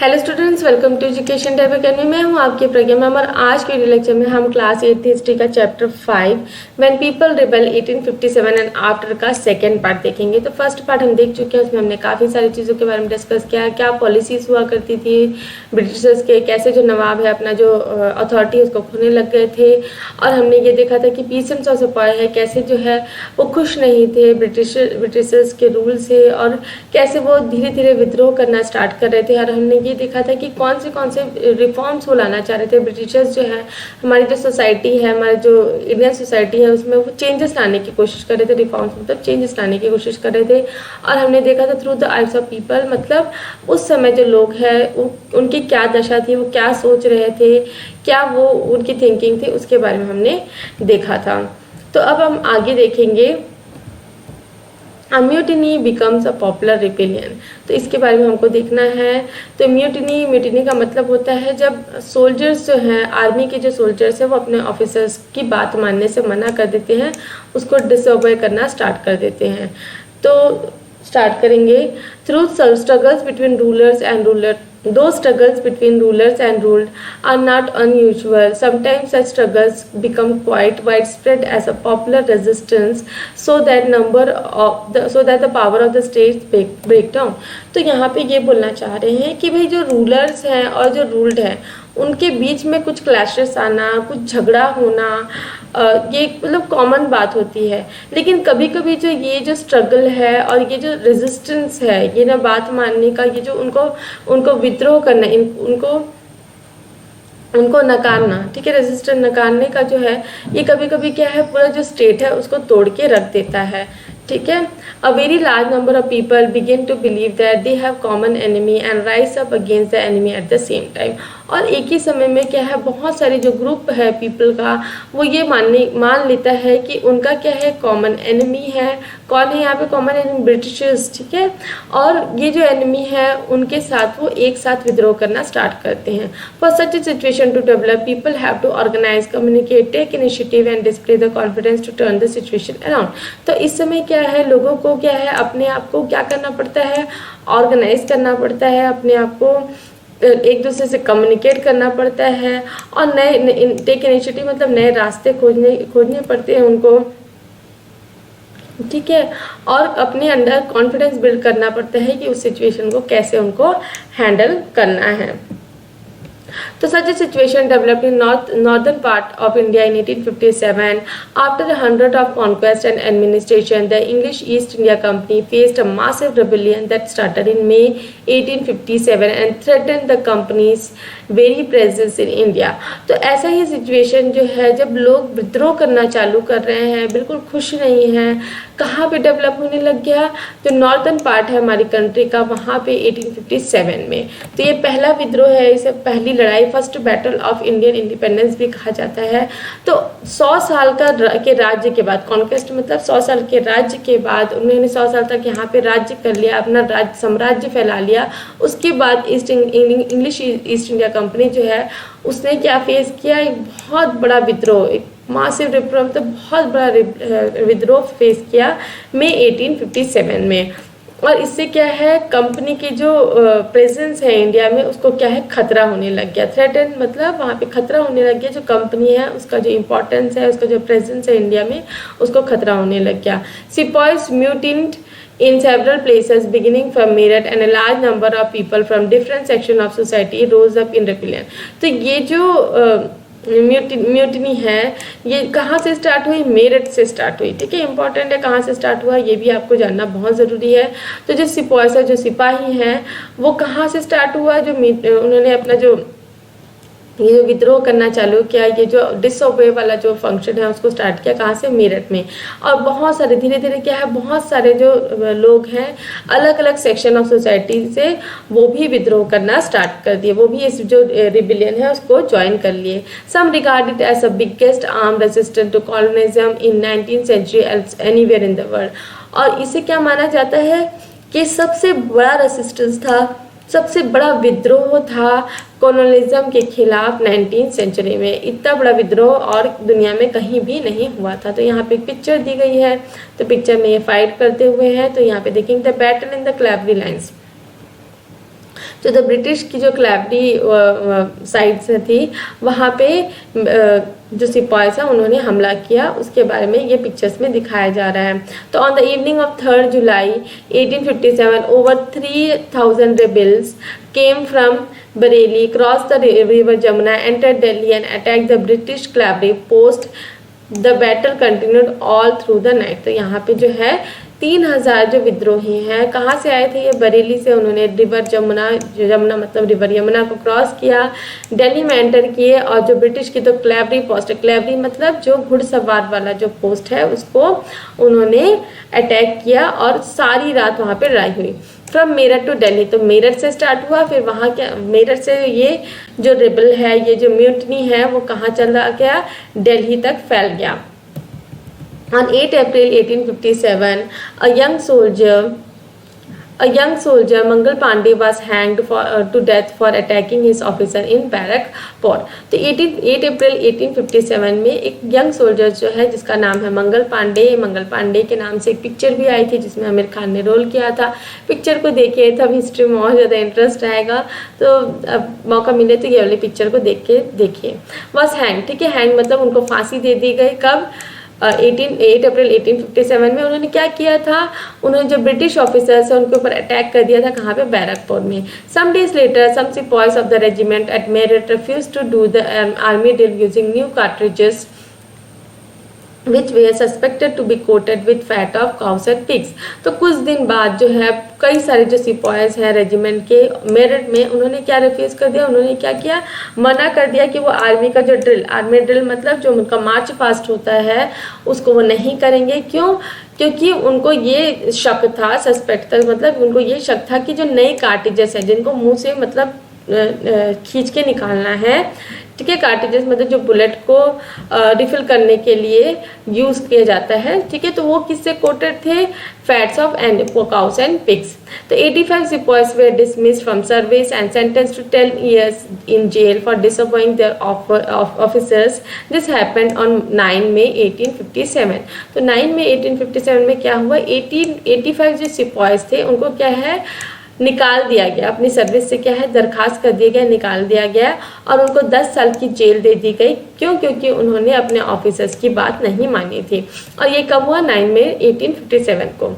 Hello students, welcome to education type academy. मैं हूं आपकी प्रज्ञा मैम और आज के लेक्चर में हम क्लास 8 हिस्ट्री का chapter 5 when people rebel 1857 and after का सेकेंड पार्ट देखेंगे। तो फर्स्ट पार्ट हम देख चुके हैं, उसमें हमने काफ़ी सारी चीज़ों के बारे में डिस्कस किया, क्या पॉलिसीज़ हुआ करती थी ब्रिटिशर्स के, कैसे जो नवाब है अपना जो अथॉरिटी है उसको खोने लग गए थे। और हमने ये देखा था कि पीसेंट्स ऑफ सपाया है कैसे जो है वो खुश नहीं थे ब्रिटिशर्स के रूल से और कैसे वो धीरे धीरे विद्रोह करना स्टार्ट कर रहे थे। और हमने ये देखा था कि कौन से रिफॉर्म्स वो लाना चाह रहे थे ब्रिटिशर्स जो है, हमारी जो सोसाइटी है, हमारी जो इंडियन सोसाइटी है उसमें वो चेंजेस लाने की कोशिश कर रहे थे। रिफॉर्म्स मतलब चेंजेस लाने की कोशिश कर रहे थे। और हमने देखा था through the eyes of people, मतलब उस समय जो लोग हैं उनकी क्या दशा थी, वो क्या सोच रहे थे, क्या वो उनकी थिंकिंग थी, उसके बारे में हमने देखा था। तो अब हम आगे देखेंगे mutiny becomes a popular rebellion. तो इसके बारे में हमको देखना है। तो म्यूटिनी का मतलब होता है जब सोल्जर्स जो हैं, आर्मी के जो सोल्जर्स हैं, वो अपने ऑफिसर्स की बात मानने से मना कर देते हैं, उसको डिसओबे करना स्टार्ट कर देते हैं। तो स्टार्ट करेंगे through struggles between rulers and ruler. Those struggles between rulers and ruled are not unusual. Sometimes such struggles become quite widespread as a popular resistance, so that the power of the states break down. तो यहाँ पे ये बोलना चाह रहे हैं कि भाई जो रूलर्स हैं और जो रूल्ड हैं उनके बीच में कुछ क्लैशेस आना, कुछ झगड़ा होना, ये मतलब कॉमन बात होती है। लेकिन कभी कभी जो स्ट्रगल है और ये जो रेजिस्टेंस है, ये ना बात मानने का, ये जो उनको विद्रोह करना, उनको नकारना, ठीक है, रेजिस्टेंस नकारने का जो है, ये कभी कभी क्या है पूरा जो स्टेट है उसको तोड़ के रख देता है। ठीक है, a very large number of people begin to believe that they have common enemy and rise up against the enemy at the same time. और एक ही समय में क्या है, बहुत सारे जो ग्रुप है पीपल का, वो ये मान लेता है कि उनका क्या है, कॉमन एनिमी है। कौन है यहाँ पे कॉमन एनिमी? ब्रिटिशर्स, ठीक है। और ये जो एनिमी है उनके साथ वो एक साथ विद्रोह करना स्टार्ट करते हैं। For such a situation to develop, people have to organise, communicate, take initiative and display the confidence to turn the situation around. तो इस समय क्या है, लोगों को क्या है, अपने आप को क्या करना पड़ता है, ऑर्गेनाइज करना पड़ता है, अपने आप को एक दूसरे से कम्युनिकेट करना पड़ता है और नए टेक इनिशिएटिव मतलब नए रास्ते खोजने पड़ते हैं उनको, ठीक है। और अपने अंदर कॉन्फिडेंस बिल्ड करना पड़ता है कि उस सिचुएशन को कैसे उनको हैंडल करना है। तो such a situation developed in northern part of India in 1857. After 100 of conquest and administration, the English East India Company faced a massive rebellion that started in May 1857 and threatened the company's very presence in India. तो ऐसा ही situation जो है, जब लोग विद्रोह करना चालू कर रहे हैं, बिल्कुल खुश नहीं हैं, कहाँ पे डेवलप होने लग गया, जो नॉर्थन पार्ट है हमारी कंट्री का, वहाँ पे 1857 में। तो ये पहला विद्रोह है, इसे पहली लड़ाई, first battle of Indian independence भी कहा जाता है। तो 100 साल के राज्य के बाद, कॉन्क्वेस्ट मतलब 100 साल के राज्य के बाद, उन्होंने 100 साल तक यहाँ पे राज्य कर लिया, अपना साम्राज्य फैला लिया। उसके बाद इंग्लिश ईस्ट इंडिया कंपनी जो है उसने क्या फेस किया, एक बहुत बड़ा विद्रोह, एक मासिव विद्रोह, मतलब बहुत बड़ा विद्रोह फेस किया मई 1857 में। और इससे क्या है, कंपनी की जो प्रेजेंस है इंडिया में उसको क्या है, खतरा होने लग गया। थ्रेटन मतलब वहाँ पे खतरा होने लग गया, जो कंपनी है उसका जो इम्पोर्टेंस है, उसका जो प्रेजेंस है इंडिया में, उसको खतरा होने लग गया। Sepoys mutant in several places beginning from Meerut and a large number of people from different section of society rose up in rebellion. तो ये जो म्यूटनी है ये कहाँ से स्टार्ट हुई? मेरठ से स्टार्ट हुई, ठीक है। इंपॉर्टेंट है कहाँ से स्टार्ट हुआ, ये भी आपको जानना बहुत ज़रूरी है। तो जो सिपॉयज, जो सिपाही हैं, वो कहाँ से स्टार्ट हुआ, जो उन्होंने अपना जो ये जो विद्रोह करना चालू किया, ये जो डिसओबे वाला जो फंक्शन है उसको स्टार्ट किया, कहाँ से? मेरठ में। और बहुत सारे धीरे धीरे क्या है, बहुत सारे जो लोग हैं अलग अलग सेक्शन ऑफ सोसाइटी से वो भी विद्रोह करना स्टार्ट कर दिए, वो भी इस जो रिबिलियन है उसको ज्वाइन कर लिए। Some regard it as the biggest arm resistance to colonialism in 19th century anywhere in the world. और इसे क्या माना जाता है कि सबसे बड़ा रेजिस्टेंस था, सबसे बड़ा विद्रोह था कॉलोनिज्म के खिलाफ 19th सेंचुरी में। इतना बड़ा विद्रोह और दुनिया में कहीं भी नहीं हुआ था। तो यहाँ पे एक पिक्चर दी गई है, तो पिक्चर में ये फाइट करते हुए हैं। तो यहाँ पे देखेंगे the battle in the cavalry lines. तो द ब्रिटिश की जो क्लैबरी साइड से थी वहाँ पे जो सिपाहीस हैं उन्होंने हमला किया, उसके बारे में ये पिक्चर्स में दिखाया जा रहा है। तो on the evening of 3 July 1857 over 3000 rebels came from Bareilly, crossed the river Jamuna, entered Delhi and attacked the British cavalry post. The battle continued all through the night. तो यहाँ पे जो है 3000 जो विद्रोही हैं, कहाँ से आए थे? ये बरेली से। उन्होंने रिवर जमुना, जमुना मतलब रिवर यमुना को क्रॉस किया, दिल्ली में एंटर किए और जो ब्रिटिश की तो क्लैवरी पोस्ट, क्लैवरी मतलब जो घुड़सवार वाला जो पोस्ट है उसको उन्होंने अटैक किया और सारी रात वहाँ पे लड़ाई हुई। फ्रॉम मेरठ टू दिल्ली, तो मेरठ से स्टार्ट हुआ, फिर वहाँ क्या मेरठ से ये जो रेबल है, ये जो म्यूटनी है वो कहाँ चला गया? दिल्ली तक फैल गया। On 8 April 1857, a young soldier Mangal Pandey was hanged to death for attacking his officer in Barakpur. तो 8 अप्रैल 1857 में एक यंग सोल्जर जो है जिसका नाम है मंगल पांडे के नाम से एक पिक्चर भी आई थी जिसमें आमिर खान ने रोल किया था। पिक्चर को देखिए तब हिस्ट्री में और ज़्यादा इंटरेस्ट आएगा, तो अब मौका मिले तो ये वाली पिक्चर को देखिए। वॉज हैंग, ठीक है, हैंग मतलब उनको फांसी दे दी गई। कब? 8 अप्रैल 1857 में। उन्होंने क्या किया था? उन्होंने जो ब्रिटिश ऑफिसर्स हैं उनके ऊपर अटैक कर दिया था। कहाँ पे? बैरकपुर में। Some days later some sepoys of the regiment at Meerut refuse to do the army drill using new cartridges which were suspected to be coated with fat of cows and pigs. तो कुछ दिन बाद जो है कई सारे जो सिपाहीज हैं रेजिमेंट के मेरठ में, उन्होंने क्या रिफ्यूज़ कर दिया? उन्होंने क्या किया? मना कर दिया कि वो आर्मी का जो आर्मी ड्रिल मतलब जो उनका मार्च पास्ट होता है उसको वो नहीं करेंगे। क्यों? क्योंकि उनको ये शक था, सस्पेक्ट था, मतलब उनको ये शक था कि जो नए कार्टिजेस हैं जिनको मुंह से मतलब खींच के निकालना है, ठीक है, कार्टिजेस मतलब जो बुलेट को रिफिल करने के लिए यूज़ किया जाता है, ठीक है, तो वो किससे कोटेड थे? Fats of and cows and pigs. तो 85 sepoys were dismissed from service and sentenced to 10 years in jail for disobeying their officers. This happened on 9 May 1857. तो 9 May 1857 में क्या हुआ? 85 जो सिपाहीज थे उनको क्या है? निकाल दिया गया, अपनी सर्विस से क्या है? दरखास्त कर दिया गया, निकाल दिया गया और उनको 10 साल की जेल दे दी गई। क्यों? क्योंकि उन्होंने अपने ऑफिसर्स की बात नहीं मानी थी। और ये कब हुआ? 9 मई 1857 को।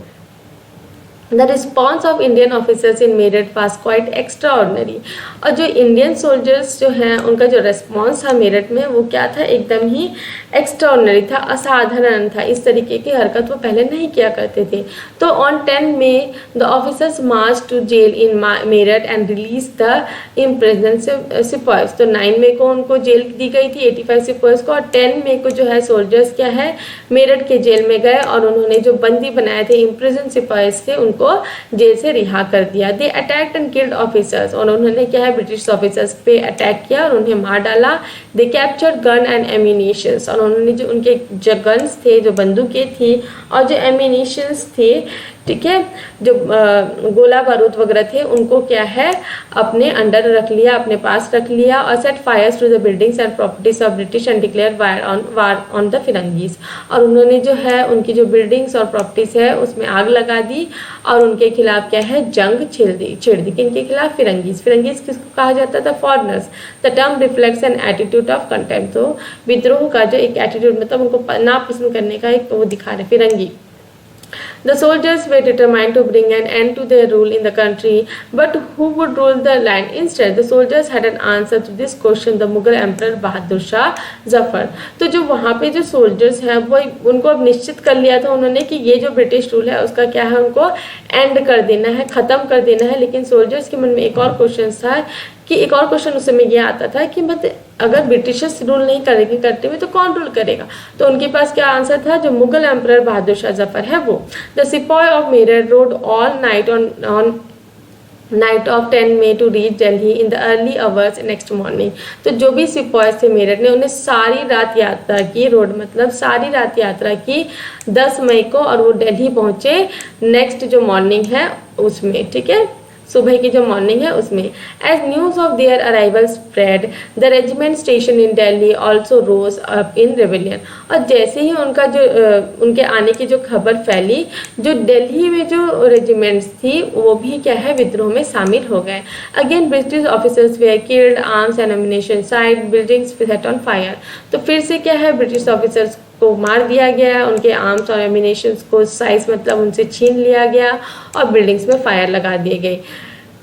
The response of Indian officers in Meerut was quite extraordinary. और जो इंडियन सोल्जर्स जो हैं उनका जो रिस्पॉन्स था मेरठ में वो क्या था? एकदम ही एक्स्ट्राऑर्डिनरी था, असाधारण था। इस तरीके की हरकत वो पहले नहीं किया करते थे। तो on 10 May the officers march to jail in Meerut and release the imprison sepoys. तो 9 मई को उनको जेल दी गई थी 85 सिपाहीज को, और 10 मई को जो है सोल्जर्स क्या है? मेरठ के जेल में गए और उन्होंने जो बंदी बनाए थे इम्प्रिजन सिपाहीज से उनको जेल से रिहा कर दिया। दे अटैक्ड एंड किल्ड ऑफिसर्स, और उन्होंने क्या है? ब्रिटिश ऑफिसर्स पे अटैक किया और उन्हें मार डाला। दे कैप्चर्ड गन एंड एम्यूनिशंस, और उन्होंने जो उनके जो गन्स थे, जो बंदूकें थी और जो एम्यूनिशंस थे, ठीक है, जो गोला बारूद वगैरह थे उनको क्या है? अपने अंडर रख लिया, अपने पास रख लिया। और set fires to the buildings and properties of British and declare war on the firangis, और उन्होंने जो है उनकी जो बिल्डिंग्स और प्रॉपर्टीज है उसमें आग लगा दी और उनके खिलाफ क्या है? जंग छेड़ दी। किनके खिलाफ? फिरंगीज। फिरंगीज किसको कहा जाता था? Foreigners. The term reflects an attitude of contempt. तो विद्रोह का जो एक एटीट्यूड मतलब उनको नापसंद करने का एक वो दिखा रहे फिरंगी। The soldiers were determined to bring an end to their rule in the country, but who would rule the land instead? The soldiers had an answer to this question, the Mughal Emperor बहादुर शाह जफर। तो जो वहाँ पे जो soldiers हैं वो उनको अब निश्चित कर लिया था उन्होंने कि ये जो ब्रिटिश रूल है उसका क्या है? उनको एंड कर देना है, ख़त्म कर देना है। लेकिन सोल्जर्स के मन में एक और क्वेश्चन था कि एक और क्वेश्चन उस समय ये आता था कि मतलब अगर ब्रिटिशर्स रूल नहीं करेंगे कंट्री में तो कौन रूल करेगा? तो उनके पास क्या आंसर था? जो मुगल एम्परर बहादुर शाह जफर है वो। The sipahi of Meerut rode all night on night of 10 May to reach Delhi in the early hours next morning. तो जो भी सिपाही थे मेरठ ने उन्हें सारी रात यात्रा की, रोड मतलब सारी रात यात्रा की 10 मई को, और वो दिल्ली पहुँचे नेक्स्ट जो मॉर्निंग है उसमें, ठीक है, सुबह की जो मॉर्निंग है उसमें। As news of their arrival spread the regiment station in Delhi also rose up in rebellion. और जैसे ही उनका जो उनके आने की जो खबर फैली, जो दिल्ली में जो रेजिमेंट्स थी वो भी क्या है विद्रोह में शामिल हो गए। Again British officers where killed, arms and ammunition side, buildings set on fire. तो फिर से क्या है ब्रिटिश ऑफिसर्स को मार दिया गया, उनके आर्म्स और एम्युनिशंस को साइज मतलब उनसे छीन लिया गया और बिल्डिंग्स में फायर लगा दिए गए।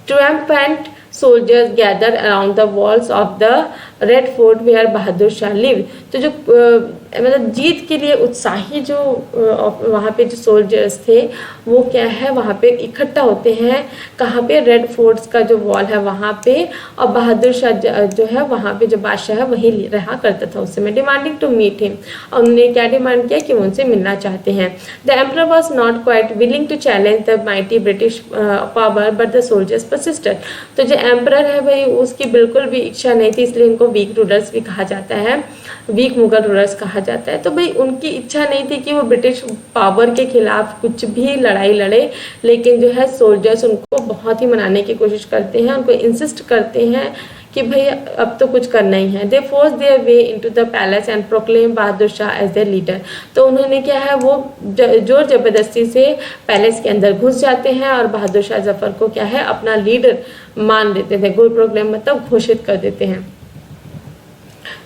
Triumphant soldiers gathered around the walls of the red fort where Bahadur Shah live. तो जो मतलब जीत के लिए उत्साही जो वहाँ पे जो सोल्जर्स थे वो क्या है वहाँ पे इकट्ठा होते हैं, कहाँ पे, रेड फोर्ट्स का जो वॉल है वहाँ पे। और बहादुर शाह जो है वहाँ पे जो बादशाह है वही रहा करता था उस समय। डिमांडिंग टू मीट हिम, और उन्होंने क्या डिमांड किया कि वो उनसे मिलना चाहते हैं। The emperor was not quite willing to challenge the mighty British power but the soldiers persisted. तो जो एम्परर है भाई उसकी बिल्कुल भी इच्छा नहीं थी, इसलिए इनको वीक रूलर्स भी कहा जाता है, वीक मुगल रूलर्स कहा जाता है। तो भाई उनकी इच्छा नहीं थी कि वो ब्रिटिश पावर के खिलाफ कुछ भी लड़ाई लड़े, लेकिन जो है सोल्जर्स उनको बहुत ही मनाने की कोशिश करते हैं, उनको इंसिस्ट करते हैं कि भाई अब तो कुछ करना ही है। They force their way into the palace and proclaim Bahadur Shah as their leader. तो उन्होंने क्या है वो जोर जबरदस्ती से पैलेस के अंदर घुस जाते हैं और बहादुर शाह जफर को क्या है अपना लीडर मान देते थे, गोल प्रोक्लेम मतलब घोषित कर देते हैं।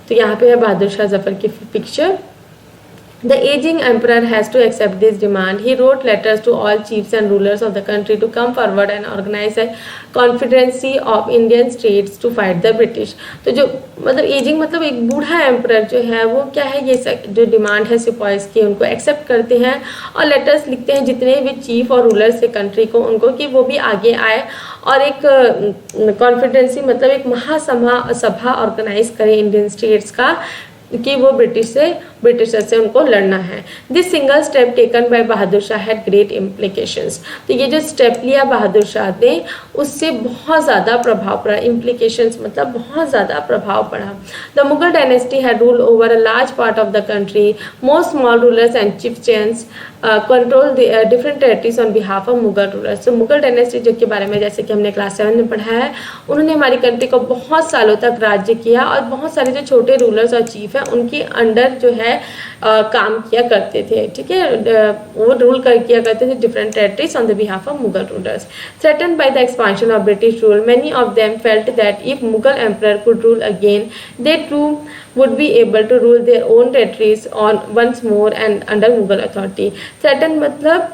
तो यहाँ पे है बहादुर शाह जफर की picture. The aging emperor has to accept this demand. He wrote letters to all chiefs and rulers of the country to come forward and organize a confederacy of Indian states to fight the British. तो जो मतलब ageing मतलब एक बूढ़ा emperor जो है वो क्या है ये जो डिमांड है सिपाहीज की उनको एक्सेप्ट करते हैं और लेटर्स लिखते हैं जितने भी चीफ और रूलर्स है कंट्री को उनको कि वो भी आगे आए और एक कॉन्फिडेंसी मतलब एक महासभा ऑर्गेनाइज करें इंडियन स्टेट्स का कि वो ब्रिटिशर से उनको लड़ना है। This single step taken by Bahadur Shah had great implications. तो ये जो स्टेप लिया बहादुर शाह ने उससे बहुत ज़्यादा प्रभाव पड़ा, इम्प्लीकेशंस मतलब बहुत ज़्यादा प्रभाव पड़ा। The Mughal dynasty had rule over a large part of the country, most small rulers and chieftains control different territories on behalf of Mughal rulers. तो मुगल डायनेस्टी जो के बारे में जैसे कि हमने क्लास 7 में पढ़ा है, उन्होंने हमारी कंट्री को बहुत सालों तक राज्य किया और बहुत सारे जो छोटे रूलर्स और चीफ हैं उनके अंडर जो है काम किया करते थे, ठीक है, वो रूल किया करते थे different territories on the behalf of Mughal rulers. Threatened by the expansion of British rule, many of them felt that if Mughal emperor could rule again they too would be able to rule their own territories on once more and under Mughal authority. Threaten मतलब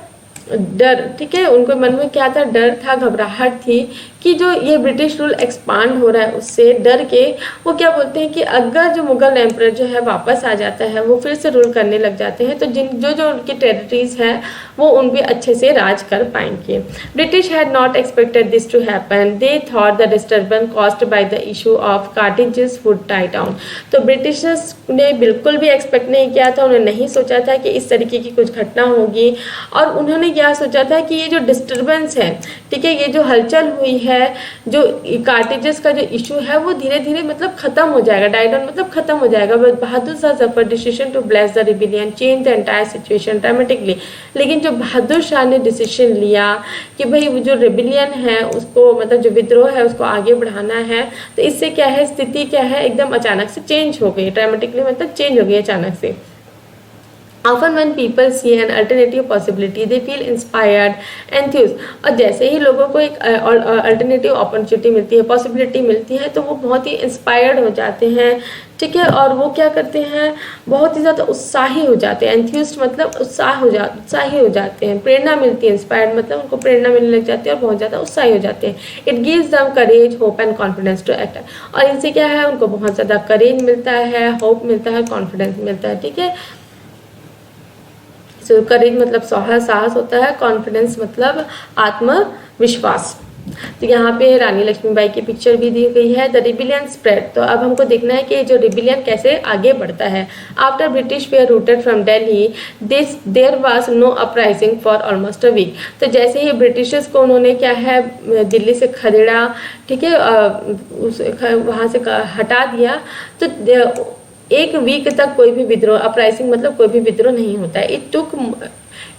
डर, ठीक है, उनको मन में क्या था, डर था, घबराहट थी कि जो ये ब्रिटिश रूल एक्सपांड हो रहा है उससे डर के वो क्या बोलते हैं कि अगर जो मुगल एम्परर जो है वापस आ जाता है वो फिर से रूल करने लग जाते हैं तो जो उनकी टेरिटरीज हैं वो उन पे अच्छे से राज कर पाएंगे। British had not expected this to happen, they thought the disturbance caused by the issue of cartridges would die down. तो ब्रिटिशर्स ने बिल्कुल भी एक्सपेक्ट नहीं किया था, उन्होंने नहीं सोचा था कि इस तरीके की कुछ घटना होगी और उन्होंने क्या सोचा था कि ये जो डिस्टर्बेंस है, ठीक है, ये जो हलचल हुई है, जो कार्टेजेस का जो इशू है वो धीरे धीरे मतलब खत्म हो जाएगा, डाई डाउन मतलब खत्म हो जाएगा। But Bahadur Shah Zafar decision to bless the rebellion change the entire situation dramatically. लेकिन जो बहादुर शाह ने डिसीजन लिया कि भाई जो रिबिलियन है उसको मतलब जो विद्रोह है उसको आगे बढ़ाना है, तो इससे क्या है स्थिति क्या है एकदम अचानक से चेंज हो गई, ड्रामेटिकली मतलब चेंज हो गई अचानक से। Often when people see an alternative possibility, they feel inspired, enthused। और जैसे ही लोगों को एक अल्टरनेटिव अपॉर्चुनिटी मिलती है, पॉसिबिलिटी मिलती है, तो वो बहुत ही इंस्पायर्ड हो जाते हैं, ठीक है, और वो क्या करते हैं बहुत ही ज़्यादा उत्साही हो जाते हैं। एंथ्यूज्ड मतलब उत्साही हो जाते हैं, प्रेरणा मिलती है, इंस्पायर्ड मतलब उनको प्रेरणा मिलने लग जाती है और बहुत ज़्यादा उत्साही हो जाते हैं। It gives them courage, hope and confidence to act. और इनसे क्या है उनको बहुत ज़्यादा करेज मिलता है, होप मिलता है, कॉन्फिडेंस मिलता है, ठीक है। सो करेज मतलब साहस होता है, कॉन्फिडेंस मतलब आत्मविश्वास। तो यहाँ पे रानी लक्ष्मीबाई की पिक्चर भी दी गई है। द रिबिलियन स्प्रेड, तो अब हमको देखना है कि जो रिबिलियन कैसे आगे बढ़ता है। After British were routed from Delhi there was no uprising for almost a week. तो जैसे ही ब्रिटिशर्स को उन्होंने क्या है दिल्ली से खदेड़ा, ठीक है, वहाँ से हटा दिया, तो एक वीक तक कोई भी विद्रोह, अपराइजिंग मतलब कोई भी विद्रोह नहीं होता है। It took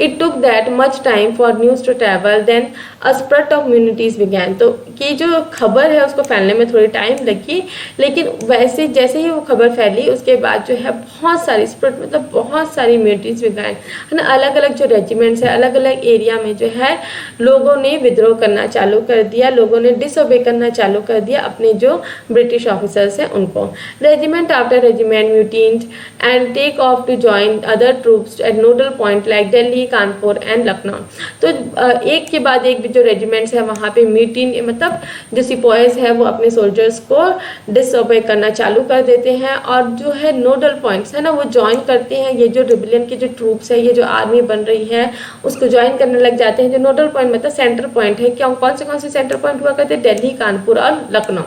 It took that much time for news to travel, then a spread of immunities began. तो कि जो खबर है उसको फैलने में थोड़ी टाइम लगी, लेकिन वैसे जैसे ही वो खबर फैली उसके बाद जो है बहुत सारी स्प्रेड मतलब बहुत सारी इम्यूनिटीज began है ना। अलग अलग जो रेजिमेंट्स है अलग अलग एरिया में जो है लोगों ने विद्रोह करना चालू कर दिया, लोगों ने डिसओबे करना चालू कर दिया अपने जो ब्रिटिश ऑफिसर्स हैं उनको। Regiment after regiment mutinied and take off to join other troops at nodal point like Delhi, Kanpur and Lucknow. तो एक के बाद एक जो रेजिमेंट्स है वहाँ पे म्यूटिन मतलब जो सिपाहीज है वो अपने सोल्जर्स को डिसओबे करना चालू कर देते हैं और जो है नोडल पॉइंट्स है ना वो ज्वाइन करते हैं। ये जो रिबेलियन की जो ट्रूप्स है ये जो आर्मी बन रही है उसको ज्वाइन करने लग जाते हैं। जो नोडल पॉइंट मतलब सेंटर पॉइंट है, क्या कौन से सेंटर पॉइंट हुआ करते हैं? दिल्ली, कानपुर और Lucknow.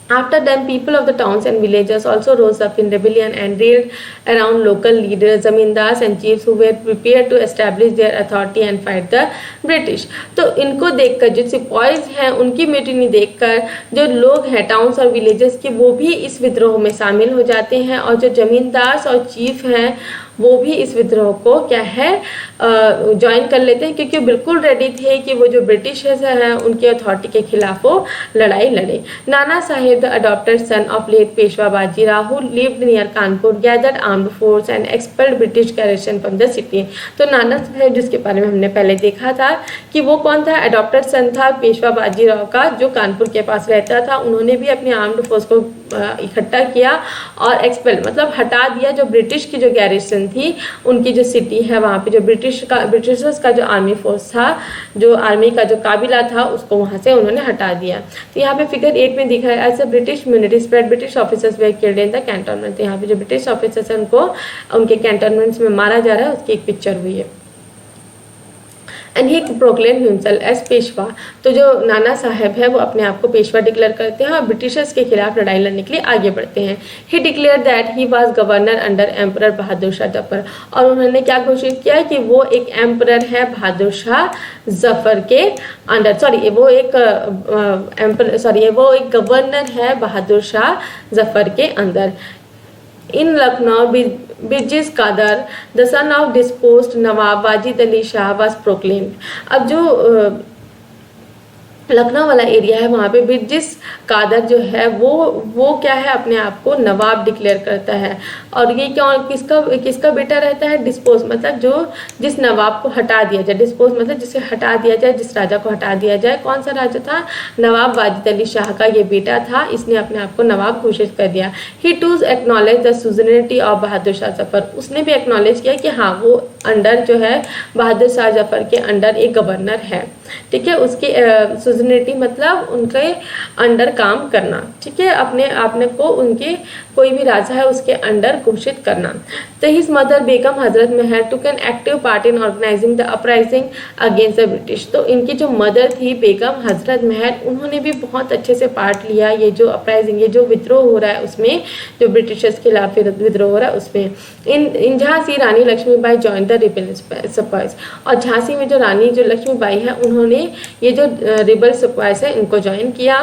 After them, people of the towns and villages also rose up in rebellion and railed around local leaders, zamindars and chiefs who were prepared to establish their authority and fight the British. तो इनको देखकर जो सिपाहीज हैं उनकी mutiny देखकर जो लोग हैं टाउन्स और विलेजेस के वो भी इस विद्रोह में शामिल हो जाते हैं और जो जमींदार और चीफ हैं वो भी इस विद्रोह को क्या है ज्वाइन कर लेते हैं, क्योंकि बिल्कुल रेडी थे कि वो जो ब्रिटिशर्स हैं उनके अथॉरिटी के खिलाफ वो लड़ाई लड़े। Nana Saheb the adopted son of late Peshwa Baji Rao lived near Kanpur, gathered armed force and expelled British garrison from the city. तो नाना साहेब जिसके बारे में हमने पहले देखा था कि वो कौन था, अडॉप्टेड सन था पेशवा बाजीराव का जो कानपुर के पास रहता था। उन्होंने भी अपने आर्म्ड फोर्स को इकट्ठा किया और एक्सपेल मतलब हटा दिया जो ब्रिटिश की जो गैरिसन थी उनकी जो सिटी है वहाँ पे जो ब्रिटिशर्स का जो आर्मी फोर्स था, जो आर्मी का जो काबिला था उसको वहाँ से उन्होंने हटा दिया। तो यहाँ पे फिगर 8 में दिखा है as a British mutiny spread British officers were killed in the cantonment. यहाँ पे जो ब्रिटिश ऑफिसर्स हैं उनको उनके कैंटोनमेंट्स में मारा जा रहा है उसकी एक पिक्चर हुई है। And he proclaim himself as Peshwa. तो जो नाना साहेब है वो अपने आप को पेशवा डिक्लेयर करते हैं और ब्रिटिशर्स के खिलाफ लड़ाई लड़ने के लिए आगे बढ़ते हैं। He declare that he was governor under emperor Bahadur Shah Zafar, और उन्होंने क्या घोषित किया कि वो एक एम्परर है बहादुर शाह जफर के अंडर, वो एक गवर्नर है बहादुर शाह जफर के अंदर। In Lucknow, Birjiz Qadar, the son of dispossessed Nawab Wajid Ali Shah, was proclaimed. अब जो लखनऊ वाला एरिया है वहाँ पे बिरजिस कादर जो है वो क्या है अपने आप को नवाब डिक्लेयर करता है। और ये क्या किसका बेटा रहता है? डिस्पोज मतलब जो जिस नवाब को हटा दिया जाए, डिस्पोज मतलब जिसे हटा दिया जाए, जिस राजा को हटा दिया जाए। कौन सा राजा था? नवाब वाजिद अली शाह का ये बेटा था, इसने अपने आप को नवाब घोषित कर दिया। ही टू एक्नॉलेज द सुजनिटी ऑफ बहादुर शाह जफर, उसने भी एक्नॉलेज किया कि हाँ वो अंडर जो है बहादुर शाह जफर के अंडर एक गवर्नर है, ठीक है। उसकी सुजनिटी मतलब उनके अंडर काम करना, ठीक है, अपने को उनके कोई भी राजा है उसके अंडर घोषित करना। तो his mother Begum Hazrat Mahal took an active part in organising the uprising against the British. तो इनकी जो मदर थी बेगम हजरत महल, उन्होंने भी बहुत अच्छे से पार्ट लिया ये जो अपराइजिंग, ये जो विद्रोह हो रहा है उसमें, जो ब्रिटिशर्स के खिलाफ विद्रोह हो रहा है उसमें। इन झांसी रानी लक्ष्मीबाई जॉइन द रिबेल सपाइस, और झांसी में जो रानी जो लक्ष्मीबाई है उन्होंने ये जो रिबेल सपाइस है इनको ज्वाइन किया।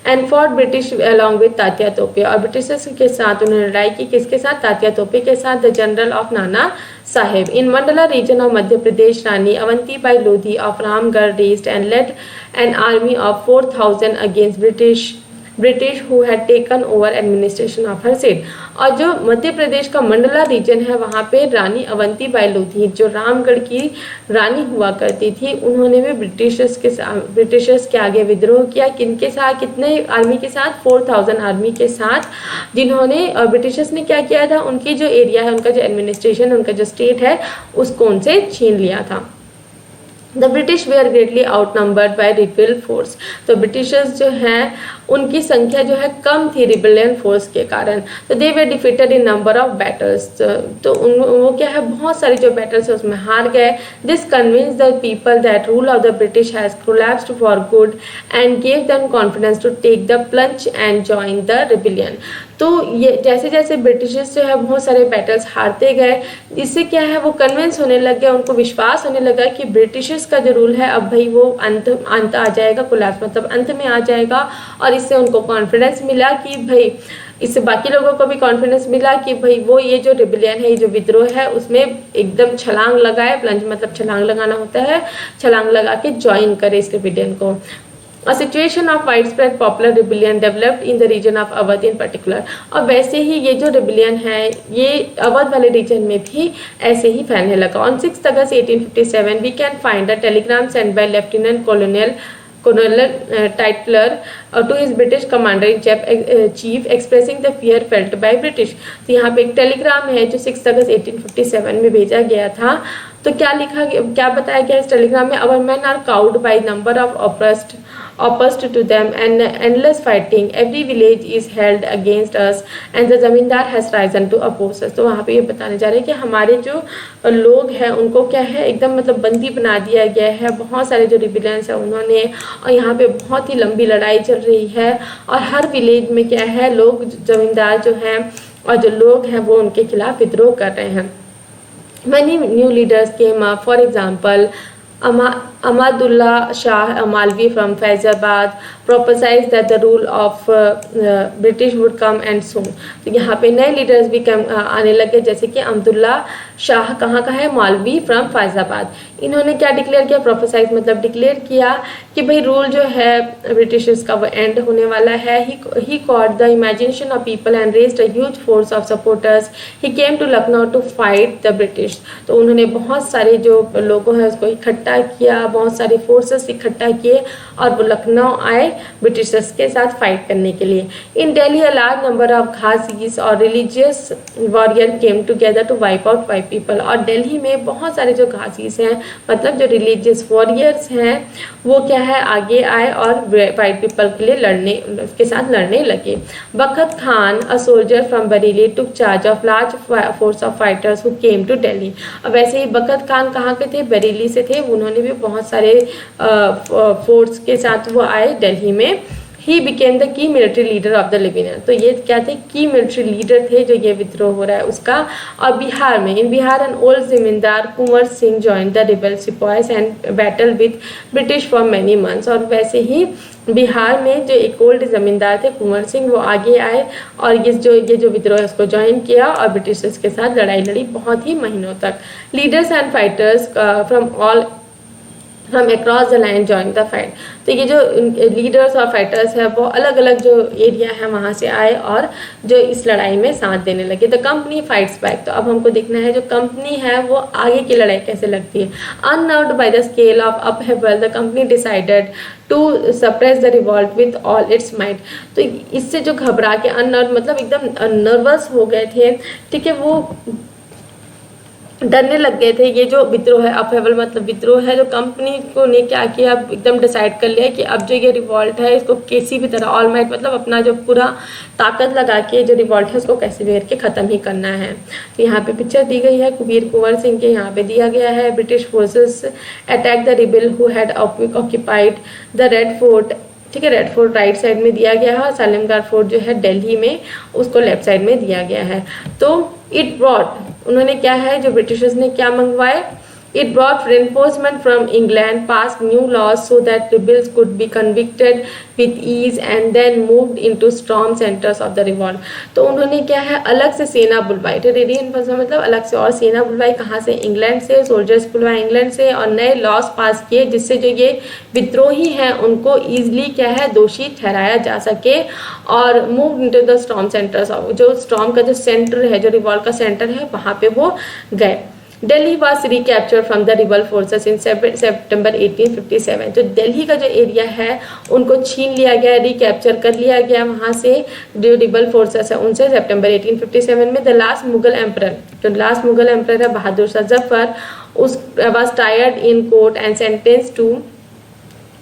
And fought British along with Tatya Tope, और ब्रिटिशर्स के साथ उन्होंने लड़ाई की, किसके साथ? तात्या तोपे के साथ, the general of Nana Saheb. In Mandla region of Madhya Pradesh Rani Avanti Bai Lodhi of Ramgarh raised and led an army of 4000 against British who had taken over administration of her seat. और जो मध्य प्रदेश का मंडला रीजन है वहाँ पे रानी अवंती बाई लोधी जो रामगढ़ की रानी हुआ करती थी, उन्होंने भी ब्रिटिशर्स के आगे विद्रोह किया। किनके साथ? कितने आर्मी के साथ? 4000 आर्मी के साथ, जिन्होंने ब्रिटिशर्स ने क्या किया था? उनकी जो एरिया है, उनका जो एडमिनिस्ट्रेशन, उनका जो स्टेट है उसको उनसे छीन लिया था। The British were greatly outnumbered by rebel force. तो ब्रिटिशर्स जो हैं उनकी संख्या जो है कम थी रिबेलियन फोर्स के कारण। तो they were defeated in number of battles, तो वो क्या है बहुत सारी जो बैटल्स है उसमें हार गए। This convince the people that rule of the British has collapsed for good and gave them confidence to take the plunge and join the rebellion. तो ये जैसे जैसे ब्रिटिशर्स जो है बहुत सारे बैटल्स हारते गए, इससे क्या है वो कन्विंस होने लग गया, उनको विश्वास होने लगा कि ब्रिटिशर्स का जो रूल है अब भाई वो अंत आ जाएगा, कोलैप्स मतलब अंत में आ जाएगा और इससे उनको कॉन्फिडेंस मिला कि भाई, इससे बाकी लोगों को भी कॉन्फिडेंस मिला कि भाई वो ये जो रिबेलियन है, ये जो विद्रोह है, उसमें एकदम छलांग लगाए। प्लंज मतलब छलांग लगाना होता है, छलांग लगा के ज्वाइन करे इस रिबेलियन को। A situation of widespread popular rebellion developed in the region of Awadh in particular। और वैसे ही ये जो रिबेलियन है ये अवध वाले रीजन में भी ऐसे ही फैलने लगा। On 6 August 1857 we can find a telegram sent by Lieutenant Colonel Tytler to his British commander in chief expressing the fear felt by British। तो यहाँ पे एक टेलीग्राम है जो 6 अगस्त 1857 में भेजा गया था। तो क्या बताया गया इस टेलीग्राम में? Our men are cowed by number of opposed to them and endless fighting, every village is held against us and the zamindar has risen to oppose us। तो वहाँ पे ये बताने जा रहे हैं कि हमारे जो लोग हैं उनको क्या है, एकदम मतलब बंदी बना दिया गया है। बहुत सारे जो रिबेलियंस है उन्होंने, और यहाँ पे बहुत ही लंबी लड़ाई चल रही है और हर विलेज में क्या है, लोग जमींदार जो हैं और जो लोग हैं वो उनके खिलाफ विद्रोह कर रहे हैं। Many new leaders came up, for example Ahmadullah Shah Malvi from Faizabad prophesied that the rule of British would come and soon। तो यहाँ पे नए लीडर्स भी आने लगे, जैसे कि अहमदुल्ला शाह कहाँ का है, मालवी फ्रॉम फैजाबाद। इन्होंने क्या डिक्लेयर किया? प्रोफेसाइज मतलब डिक्लेयर किया कि भाई रूल जो है ब्रिटिशर्स का वो एंड होने वाला है। He caught the imagination of people and raised a huge force of supporters. He came to Lucknow to fight the British. तो उन्होंने बहुत सारे जो लोगों हैं उसको इकट्ठा किया, बहुत सारे फोर्सेस इकट्ठा किए और वो लखनऊ आए ब्रिटिशर्स के साथ फाइट करने के लिए। In Delhi a large number of ghazis और religious warrior came together to wipe out 5 people. और दिल्ली में बहुत सारे जो घासीज हैं, मतलब जो रिलीजियस वॉरियर्स हैं, वो क्या है, आगे आए और 5 पीपल के लिए उसके साथ लड़ने लगे। Bakht Khan a soldier from Bareilly took charge of large force of fighters who came to Delhi. अब वैसे ही बखत खान कहाँ के थे? बरेली से थे। उन्होंने भी बहुत सारे फोर्स के साथ वो आए दिल्ली में। He became the key military leader of the Libyan. तो ये क्या थे? की मिलिट्री लीडर थे जो ये विद्रोह हो रहा है उसका। और बिहार में, इन Bihar an old zamindar Kunwar Singh join the rebel sepoys and battle with British for many months. और वैसे ही बिहार में जो एक ओल्ड जमींदार थे कुंवर सिंह, वो आगे आए और ये जो विद्रोह है उसको ज्वाइन किया और ब्रिटिशर्स के साथ लड़ाई लड़ी बहुत ही महीनों तक। Leaders and fighters from across the line join the fight. तो ये जो लीडर्स और फाइटर्स है वो अलग अलग जो एरिया है वहाँ से आए और जो इस लड़ाई में साथ देने लगे। The company fights back. तो अब हमको देखना है जो कंपनी है वो आगे की लड़ाई कैसे लगती है। Unnerved by the scale of upheaval the company decided to suppress the revolt with all its might. तो इससे जो घबरा के, अननर्व्ड मतलब एकदम नर्वस हो गए थे, ठीक है, वो डरने लग गए थे। ये जो विद्रोह है, अपहेवल मतलब विद्रोह है, जो कंपनी को ने क्या किया, एकदम डिसाइड कर लिया कि अब जो ये रिवॉल्ट है इसको किसी भी तरह, ऑल माइट मतलब अपना जो पूरा ताकत लगा के जो रिवॉल्ट है उसको कैसे भी करके ख़त्म ही करना है। तो यहाँ पे पिक्चर दी गई है कुबीर कुंवर सिंह के, यहाँ पे दिया गया है British forces attack the rebel who had occupied the red fort. ठीक है, रेड फोर्ट राइट साइड में दिया गया है और सालिमगढ़ फोर्ट जो है दिल्ली में, उसको लेफ्ट साइड में दिया गया है। तो इट ब्रॉट, उन्होंने क्या है जो ब्रिटिशर्स ने क्या मंगवाए, It brought reinforcement from England, passed new laws so that rebels could be convicted with ease and then moved into storm centers of the revolt। तो उन्होंने क्या है अलग से सेना बुलवाई, reinforcement मतलब अलग से और सेना बुलवाई, कहाँ से? इंग्लैंड से, सोल्जर्स बुलवाए इंग्लैंड से और नए लॉज पास किए जिससे जो ये विद्रोही हैं उनको ईजिली क्या है दोषी ठहराया जा सके। और move into the storm centres, जो स्टॉर्म का जो सेंटर है, जो रिवॉल्ट का सेंटर है, वहाँ पे वो गए। Delhi was recapture from the rebel forces in September 1857। जो दिल्ली का जो एरिया है उनको छीन लिया गया, रिकैप्चर कर लिया गया वहाँ से जो रिबल फोर्सेस है उनसे सितंबर 1857 में। द लास्ट मुगल एम्परर, जो लास्ट मुगल एम्परर है बहादुर शाह जफर, उस was tried in court and sentence to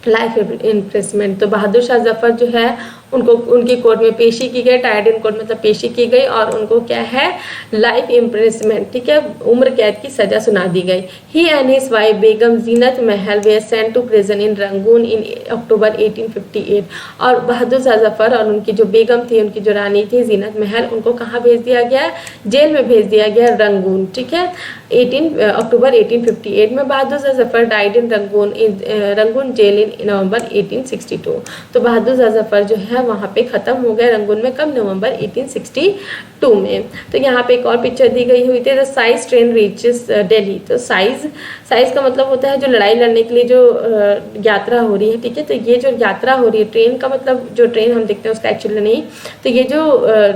life imprisonment. तो बहादुर शाह जफर जो है उनको उनकी कोर्ट में पेशी की गई, टायर्ड इन कोर्ट मतलब पेशी की गई और उनको क्या है लाइफ इम्प्रिजमेंट, ठीक है, उम्र कैद की सजा सुना दी गई। He and his wife Begum Zeenat Mahal were sent to prison in Rangoon in October 1858। और बहादुर शाह जफर और उनकी जो बेगम थी, उनकी जो रानी थी जीनत महल, उनको कहाँ भेज दिया गया? जेल में भेज दिया गया, रंगून। ठीक है, 18 अक्टूबर 1858 में। Bahadur Shah Zafar died in Rangoon jail in November 1862। तो बहादुर शाह जफर जो है वहाँ पे ख़त्म हो गए रंगून में, कब? नवंबर 1862 में। तो यहाँ पे एक और पिक्चर दी गई हुई थी, the size train reaches Delhi. तो साइज का मतलब होता है जो लड़ाई लड़ने के लिए जो यात्रा हो रही है, ठीक है। तो ये जो यात्रा हो रही है, ट्रेन का मतलब जो ट्रेन हम देखते हैं उसका एक्चुअली नहीं, तो ये जो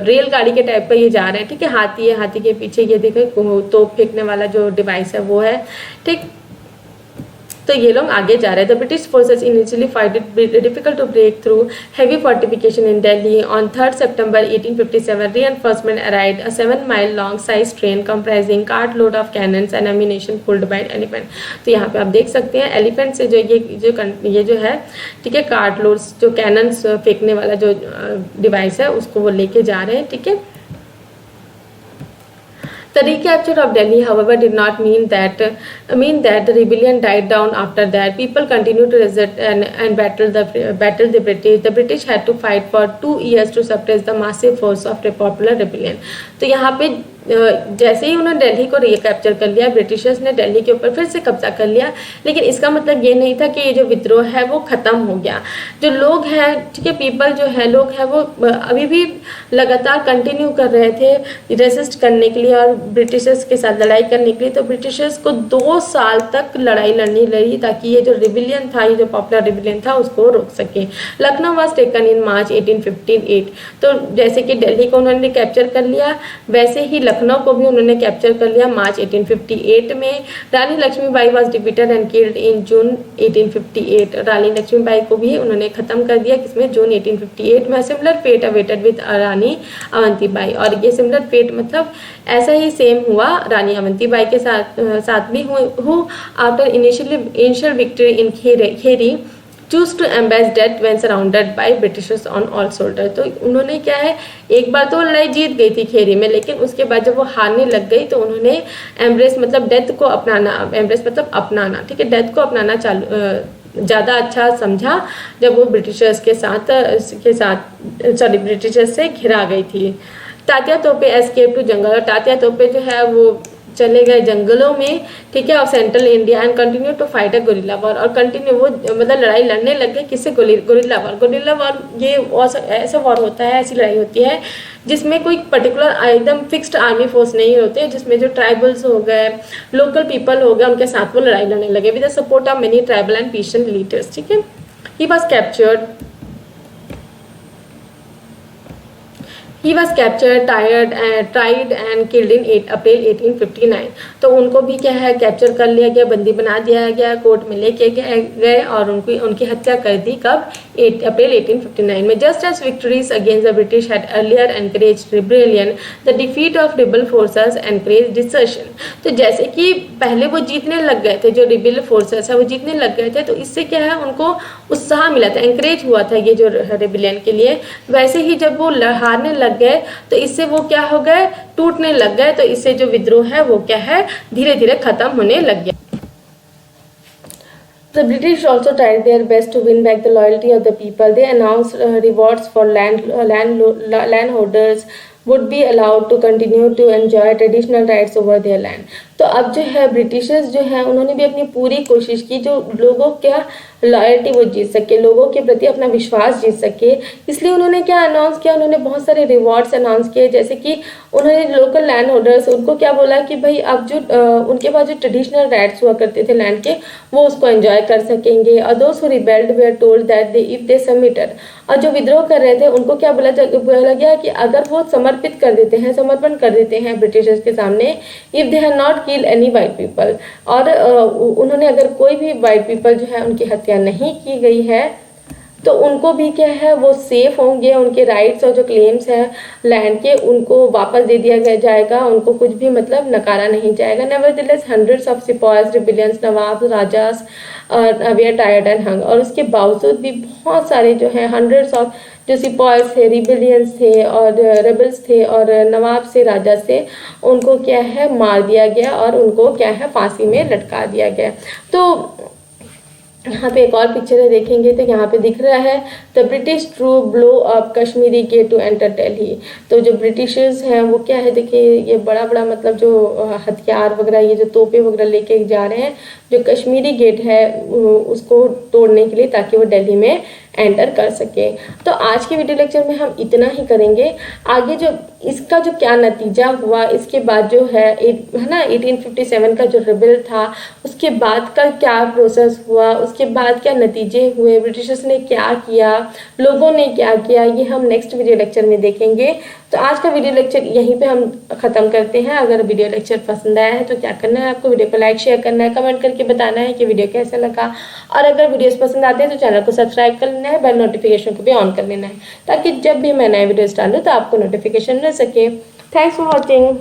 रेलगाड़ी के टाइप का ये जा रहे हैं, ठीक है। हाथी है, हाथी के पीछे ये देखो तोप फेंकने वाला जो डिवाइस है वो है, ठीक। तो ये लोग आगे जा रहे हैं। The British forces initially find it difficult to break through heavy fortification in Delhi. On 3 September 1857 reinforcement arrived, a 7-mile long size train comprising cart load of cannons and ammunition pulled by elephant। तो यहाँ पे आप देख सकते हैं elephant से जो ये जो है, ठीक है, कार्ट लोड्स जो कैनन्स फेंकने वाला जो डिवाइस है उसको वो लेके जा रहे हैं, ठीक है। The recapture of Delhi, however, did not mean that the rebellion died down after that. People continued to resist and battle the British. The British had to fight for 2 years to suppress the massive force of the popular rebellion. तो यहाँ पे जैसे ही उन्होंने दिल्ली को recapture कर लिया, Britishers ने दिल्ली के ऊपर फिर से कब्जा कर लिया, लेकिन इसका मतलब ये नहीं था कि ये जो विद्रोह है वो ख़त्म हो गया। जो लोग हैं, ठीक है, पीपल जो है, लोग हैं, वो अभी भी लगातार कंटिन्यू कर रहे थे रेसिस्ट करने के लिए और ब्रिटिशर्स के साथ लड़ाई करने के लिए। तो ब्रिटिशर्स को 2 साल तक लड़ाई लड़नी लड़ी ताकि ये जो रिबिलियन था, ये जो पॉपुलर रिबिलियन था, उसको रोक सके। लखनऊ वॉज टेकन इन मार्च 1858। तो जैसे कि दिल्ली को उन्होंने कैप्चर कर लिया, वैसे ही लखनऊ को भी उन्होंने कैप्चर कर लिया मार्च 1858 में। Rani Laxmibai was defeated and killed in June 1858। Rani Laxmibai को भी उन्होंने ख़त्म कर दिया, किसमें? जून 1858 में। सिमिलर फेट अवेटेड विद रानी अवंतीबाई। और ये सिमिलर फेट मतलब ऐसा ही सेम हुआ रानी अवंतीबाई के साथ भी who after initial victory in Kheri chose to embrace death when surrounded by Britishers on all shoulder. तो उन्होंने क्या है, एक बार तो लड़ाई जीत गई थी खेरी में, लेकिन उसके बाद जब वो हारने लग गई तो उन्होंने एम्ब्रेस मतलब डेथ को अपनाना, एम्ब्रेस मतलब अपनाना, ठीक है, डेथ को अपनाना ज़्यादा अच्छा समझा जब वो ब्रिटिशर्स ब्रिटिशर्स से घिरा गई थी। तात्या तोपे एस्केप टू जंगल। और तात्या तोपे जो है वो चले गए जंगलों में, ठीक है, of central India and continue to fight a guerrilla war. और कंटिन्यू वो मतलब लड़ाई लड़ने लग गए, किससे? Gorilla war. गोरिल्ला वॉर ये ऐसा वॉर होता है, ऐसी लड़ाई होती है जिसमें कोई पर्टिकुलर एकदम फिक्स्ड आर्मी फोर्स नहीं होते, जिसमें जो ट्राइबल्स हो गए, लोकल पीपल हो गए, उनके साथ वो लड़ाई लड़ने लगे with the support of many tribal and peasant leaders, ठीक है। He was captured, He was captured, tried and killed in April 1859। तो उनको भी क्या है, कैप्चर कर लिया गया, बंदी बना दिया गया, कोर्ट में लेके गए और उनकी हत्या कर दी। कब? अप्रैल 1859 में। Just as victories against the British had earlier encouraged rebellion, the defeat of rebel forces encouraged desertion. तो जैसे कि पहले वो जीतने लग गए थे, जो रिबल फोर्सेस है वो जीतने लग गए थे, तो इससे क्या है, उनको उत्साह मिला था, एनकरेज हुआ था ये जो रिबेलियन के लिए। वैसे ही जब वो हारने लग गए तो इससे वो क्या हो गए, टूटने लग गए। तो इससे जो विद्रोह है वो क्या है, धीरे धीरे खत्म होने लग गया। The British also tried their best to win back the loyalty of the people. They announced rewards for landholders would be allowed to continue to enjoy traditional rights over their land। तो अब जो है Britishers जो है उन्होंने भी अपनी पूरी कोशिश की जो लोगों क्या लॉयल्टी वो जीत सके, लोगों के प्रति अपना विश्वास जीत सके। इसलिए उन्होंने क्या अनाउंस किया, उन्होंने बहुत सारे रिवॉर्ड्स अनाउंस किए। जैसे कि उन्होंने लोकल लैंड होल्डर्स, उनको क्या बोला कि भाई अब जो उनके पास जो ट्रेडिशनल राइट्स हुआ करते थे लैंड के, वो उसको एंजॉय कर सकेंगे। और those who rebelled were told that they if they submitted, और जो विद्रोह कर रहे थे उनको क्या बोला गया कि अगर वो समर्पण कर देते हैं ब्रिटिशर्स के सामने, if they have not kill any white people, और उन्होंने अगर कोई भी वाइट पीपल जो है उनकी हत्या नहीं की गई है, तो उनको भी क्या है, वो सेफ होंगे, उनके राइट्स और जो क्लेम्स हैं लैंड के उनको वापस दे दिया जाएगा, उनको कुछ भी मतलब नकारा नहीं जाएगा। Nevertheless hundreds of sepoys, rebellions, nawab, rajas were tried and hung. और उसके बावजूद भी बहुत सारे जो है हंड्रेड्स ऑफ जो सिपॉयज थे, रिबिलियंस थे और रेबल्स थे और नवाब से, राजा से, उनको क्या है मार दिया गया और उनको क्या है फांसी में लटका दिया गया। तो यहाँ पे एक और पिक्चर है, देखेंगे तो यहाँ पे दिख रहा है the British true blow up Kashmiri gate to enter Delhi. तो जो ब्रिटिशर्स हैं वो क्या है, देखिए ये बड़ा बड़ा मतलब जो हथियार वगैरह, ये जो तोपे वगैरह लेके जा रहे हैं जो कश्मीरी गेट है उसको तोड़ने के लिए, ताकि वो दिल्ली में एंटर कर सके। तो आज के वीडियो लेक्चर में हम इतना ही करेंगे। आगे जो इसका जो क्या नतीजा हुआ, इसके बाद जो है ना 1857 का जो रिबेल था उसके बाद का क्या प्रोसेस हुआ, उसके बाद क्या नतीजे हुए, ब्रिटिशर्स ने क्या किया, लोगों ने क्या किया, ये हम नेक्स्ट वीडियो लेक्चर में देखेंगे। तो आज का वीडियो लेक्चर यहीं पे हम ख़त्म करते हैं। अगर वीडियो लेक्चर पसंद आया है तो क्या करना है, आपको वीडियो को लाइक शेयर करना है, कमेंट करके बताना है कि वीडियो कैसा लगा। और अगर वीडियोस पसंद आते हैं तो चैनल को सब्सक्राइब कर लेना है, बेल नोटिफिकेशन को भी ऑन कर लेना है, ताकि जब भी मैं नए वीडियोस डालूँ तो आपको नोटिफिकेशन मिल सके। Thanks for watching.